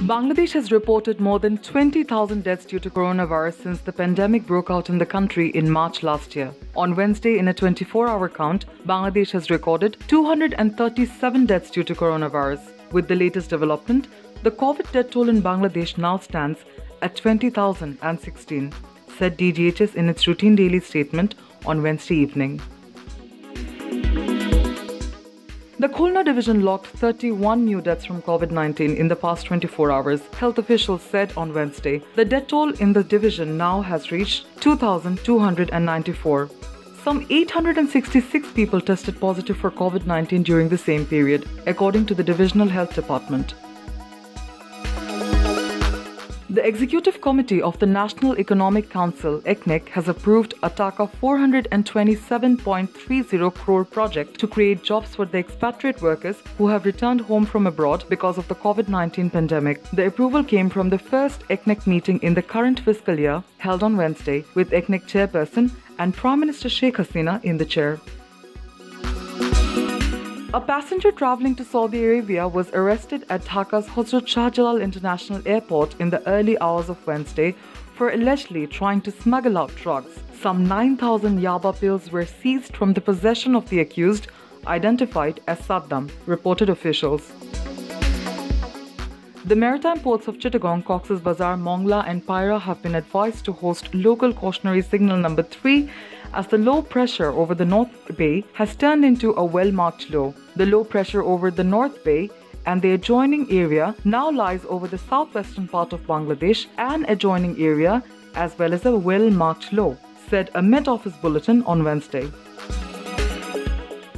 Bangladesh has reported more than 20,000 deaths due to coronavirus since the pandemic broke out in the country in March last year. On Wednesday, in a 24-hour count, Bangladesh has recorded 237 deaths due to coronavirus. With the latest development, the COVID death toll in Bangladesh now stands at 20,016, said DGHS in its routine daily statement on Wednesday evening. The Khulna division logged 31 new deaths from COVID-19 in the past 24 hours, health officials said on Wednesday. The death toll in the division now has reached 2,294. Some 866 people tested positive for COVID-19 during the same period, according to the Divisional Health Department. The Executive Committee of the National Economic Council (ECNEC) has approved a Taka 427.30 crore project to create jobs for the expatriate workers who have returned home from abroad because of the COVID-19 pandemic. The approval came from the first ECNEC meeting in the current fiscal year, held on Wednesday, with ECNEC chairperson and Prime Minister Sheikh Hasina in the chair. A passenger travelling to Saudi Arabia was arrested at Dhaka's Hazrat Shah Jalal International Airport in the early hours of Wednesday for allegedly trying to smuggle out drugs. Some 9,000 yaba pills were seized from the possession of the accused, identified as Saddam, reported officials. The maritime ports of Chittagong, Cox's Bazar, Mongla and Paira have been advised to host local cautionary signal number 3 as the low pressure over the North Bay has turned into a well-marked low. The low pressure over the North Bay and the adjoining area now lies over the southwestern part of Bangladesh and adjoining area, as well as a well-marked low, said a Met Office bulletin on Wednesday.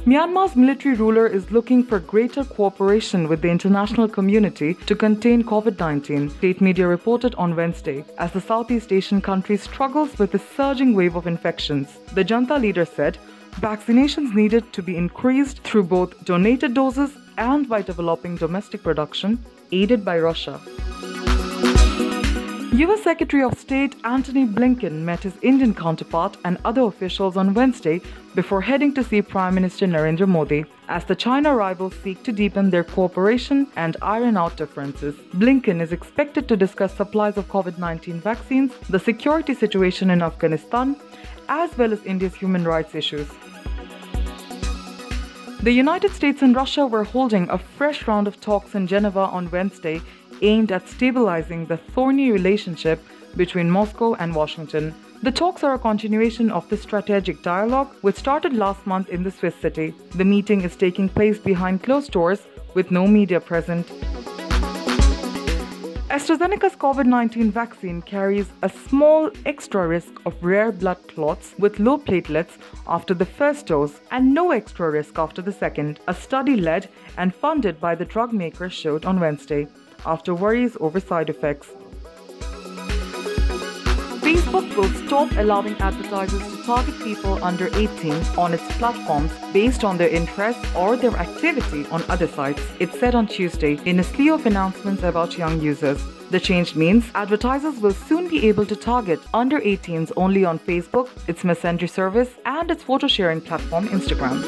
Myanmar's military ruler is looking for greater cooperation with the international community to contain COVID-19, state media reported on Wednesday, as the Southeast Asian country struggles with a surging wave of infections. The junta leader said vaccinations needed to be increased through both donated doses and by developing domestic production, aided by Russia. U.S. Secretary of State Antony Blinken met his Indian counterpart and other officials on Wednesday before heading to see Prime Minister Narendra Modi, as the China rivals seek to deepen their cooperation and iron out differences. Blinken is expected to discuss supplies of COVID-19 vaccines, the security situation in Afghanistan, as well as India's human rights issues. The United States and Russia were holding a fresh round of talks in Geneva on Wednesday, aimed at stabilizing the thorny relationship between Moscow and Washington. The talks are a continuation of the strategic dialogue, which started last month in the Swiss city. The meeting is taking place behind closed doors with no media present. AstraZeneca's COVID-19 vaccine carries a small extra risk of rare blood clots with low platelets after the first dose and no extra risk after the second, a study led and funded by the drug maker showed on Wednesday, after worries over side effects. Facebook will stop allowing advertisers to target people under 18 on its platforms based on their interests or their activity on other sites, it said on Tuesday in a slew of announcements about young users. The change means advertisers will soon be able to target under 18s only on Facebook, its messenger service, and its photo sharing platform Instagram.